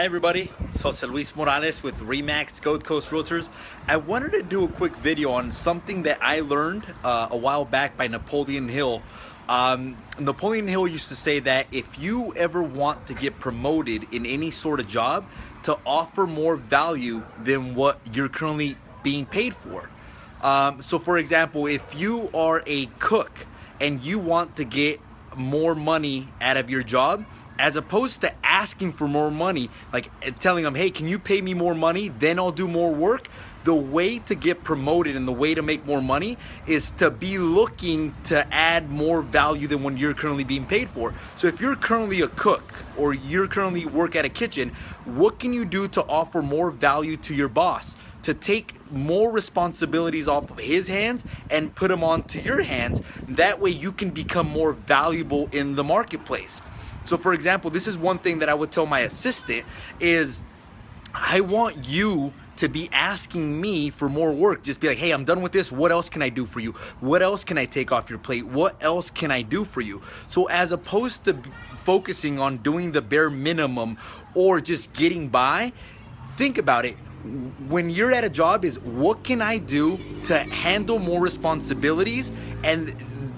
Hi everybody, so it's Luis Morales with Remax Gold Coast Realtors. I wanted to do a quick video on something that I learned a while back by Napoleon Hill. Napoleon Hill used to say that if you ever want to get promoted in any sort of job, to offer more value than what you're currently being paid for. So for example, if you are a cook and you want to get more money out of your job, as opposed to asking for more money, like telling them, hey, can you pay me more money, then I'll do more work. The way to get promoted and the way to make more money is to be looking to add more value than what you're currently being paid for. So if you're currently a cook or you're currently work at a kitchen, what can you do to offer more value to your boss? To take more responsibilities off of his hands and put them onto your hands. That way you can become more valuable in the marketplace. So for example, this is one thing that I would tell my assistant is, I want you to be asking me for more work. Just be like, hey, I'm done with this. What else can I do for you? What else can I take off your plate? What else can I do for you? So as opposed to focusing on doing the bare minimum or just getting by, think about it. When you're at a job, is what can I do to handle more responsibilities, and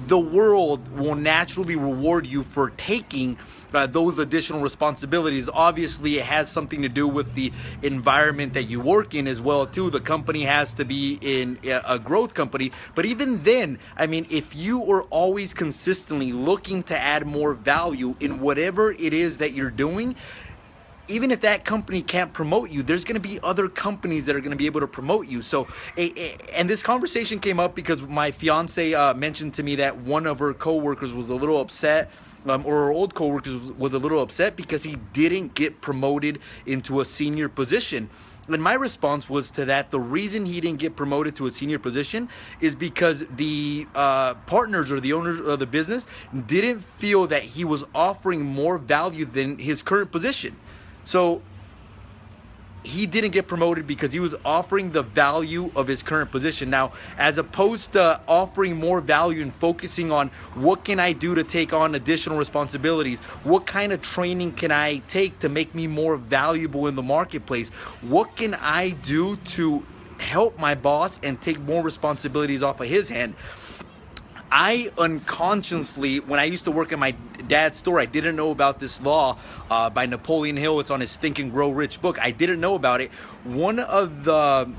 the world will naturally reward you for taking those additional responsibilities. Obviously, it has something to do with the environment that you work in as well too. The company has to be in a growth company, but even then, I mean, if you are always consistently looking to add more value in whatever it is that you're doing, even if that company can't promote you, there's going to be other companies that are going to be able to promote you. So, and this conversation came up because my fiance mentioned to me that one of her coworkers was a little upset, or her old coworkers was a little upset because he didn't get promoted into a senior position. And my response was to that, the reason he didn't get promoted to a senior position is because the partners or the owners of the business didn't feel that he was offering more value than his current position. So he didn't get promoted because he was offering the value of his current position. Now, as opposed to offering more value and focusing on what can I do to take on additional responsibilities, what kind of training can I take to make me more valuable in the marketplace, what can I do to help my boss and take more responsibilities off of his hand. I unconsciously, when I used to work at my dad's store, I didn't know about this law by Napoleon Hill. It's on his Think and Grow Rich book. I didn't know about it. One of the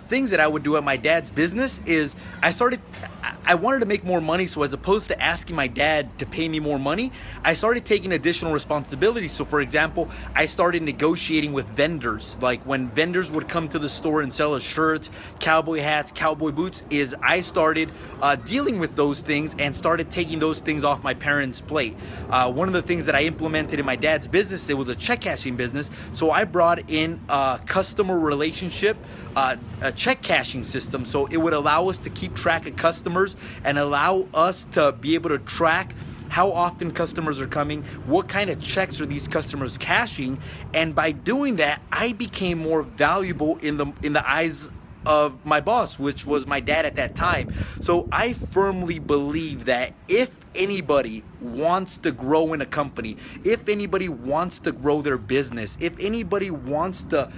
things that I would do at my dad's business is I wanted to make more money. So as opposed to asking my dad to pay me more money, I started taking additional responsibilities. So for example, I started negotiating with vendors. Like when vendors would come to the store and sell us shirts, cowboy hats, cowboy boots, I started dealing with those things and started taking those things off my parents' plate. One of the things that I implemented in my dad's business, it was a check cashing business. So I brought in a customer relationship, a check cashing system. So it would allow us to keep track of customers and allow us to be able to track how often customers are coming, what kind of checks are these customers cashing, and by doing that, I became more valuable in the eyes of my boss, which was my dad at that time. So I firmly believe that if anybody wants to grow in a company, if anybody wants to grow their business, if anybody wants to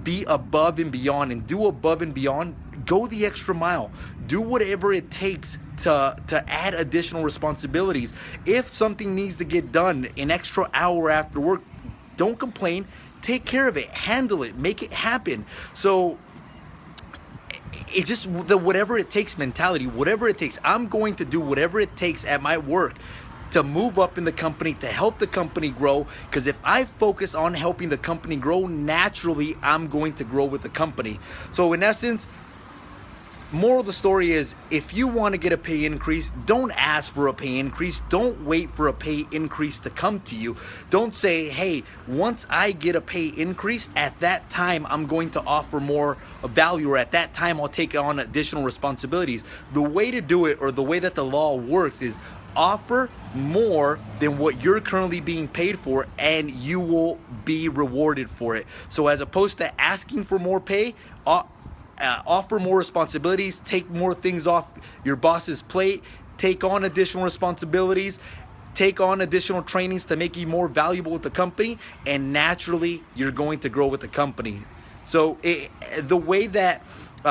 be above and beyond and do above and beyond, go the extra mile. Do whatever it takes to add additional responsibilities. If something needs to get done an extra hour after work, don't complain. Take care of it. Handle it. Make it happen. So it's just the whatever it takes mentality. Whatever it takes. I'm going to do whatever it takes at my work to move up in the company, to help the company grow. Because if I focus on helping the company grow, naturally I'm going to grow with the company. So in essence, moral of the story is, if you want to get a pay increase, don't ask for a pay increase. Don't wait for a pay increase to come to you. Don't say, hey, once I get a pay increase, at that time I'm going to offer more value, or at that time I'll take on additional responsibilities. The way to do it, or the way that the law works, is offer more than what you're currently being paid for, and you will be rewarded for it. So as opposed to asking for more pay, offer more responsibilities, take more things off your boss's plate, take on additional responsibilities, take on additional trainings to make you more valuable with the company, and naturally you're going to grow with the company. So the way that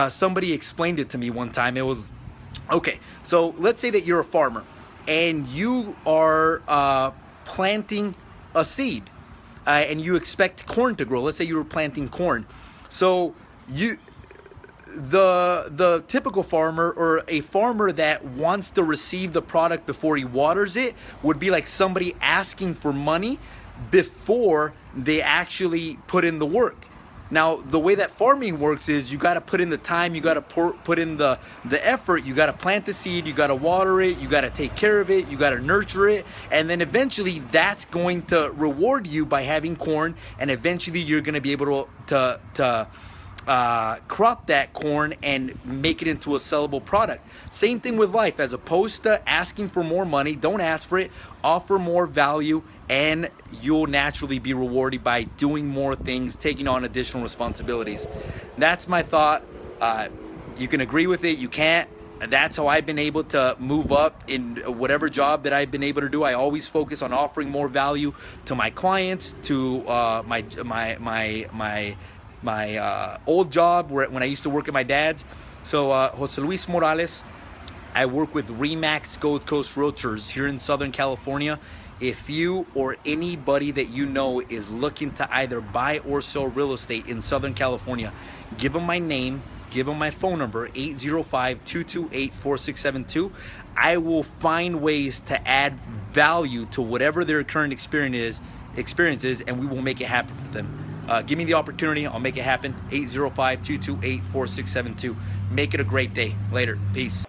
somebody explained it to me one time, it was, okay, so let's say that you're a farmer and you are planting a seed and you expect corn to grow. Let's say you were planting corn. So the typical farmer, or a farmer that wants to receive the product before he waters it, would be like somebody asking for money before they actually put in the work. Now, the way that farming works is you got to put in the time, you got to put in the effort, you got to plant the seed, you got to water it, you got to take care of it, you got to nurture it, and then eventually that's going to reward you by having corn, and eventually you're going to be able to crop that corn and make it into a sellable product. Same thing with life. As opposed to asking for more money, don't ask for it, offer more value, and you'll naturally be rewarded by doing more things, taking on additional responsibilities. That's my thought. You can agree with it, you can't. That's how I've been able to move up in whatever job that I've been able to do. I always focus on offering more value to my clients, to my old job when I used to work at my dad's. So Jose Luis Morales, I work with RE/MAX Gold Coast Realtors here in Southern California. If you or anybody that you know is looking to either buy or sell real estate in Southern California, give them my name, give them my phone number, 805-228-4672. I will find ways to add value to whatever their current experience is, and we will make it happen for them. Give me the opportunity, I'll make it happen. 805-228-4672. Make it a great day. Later. Peace.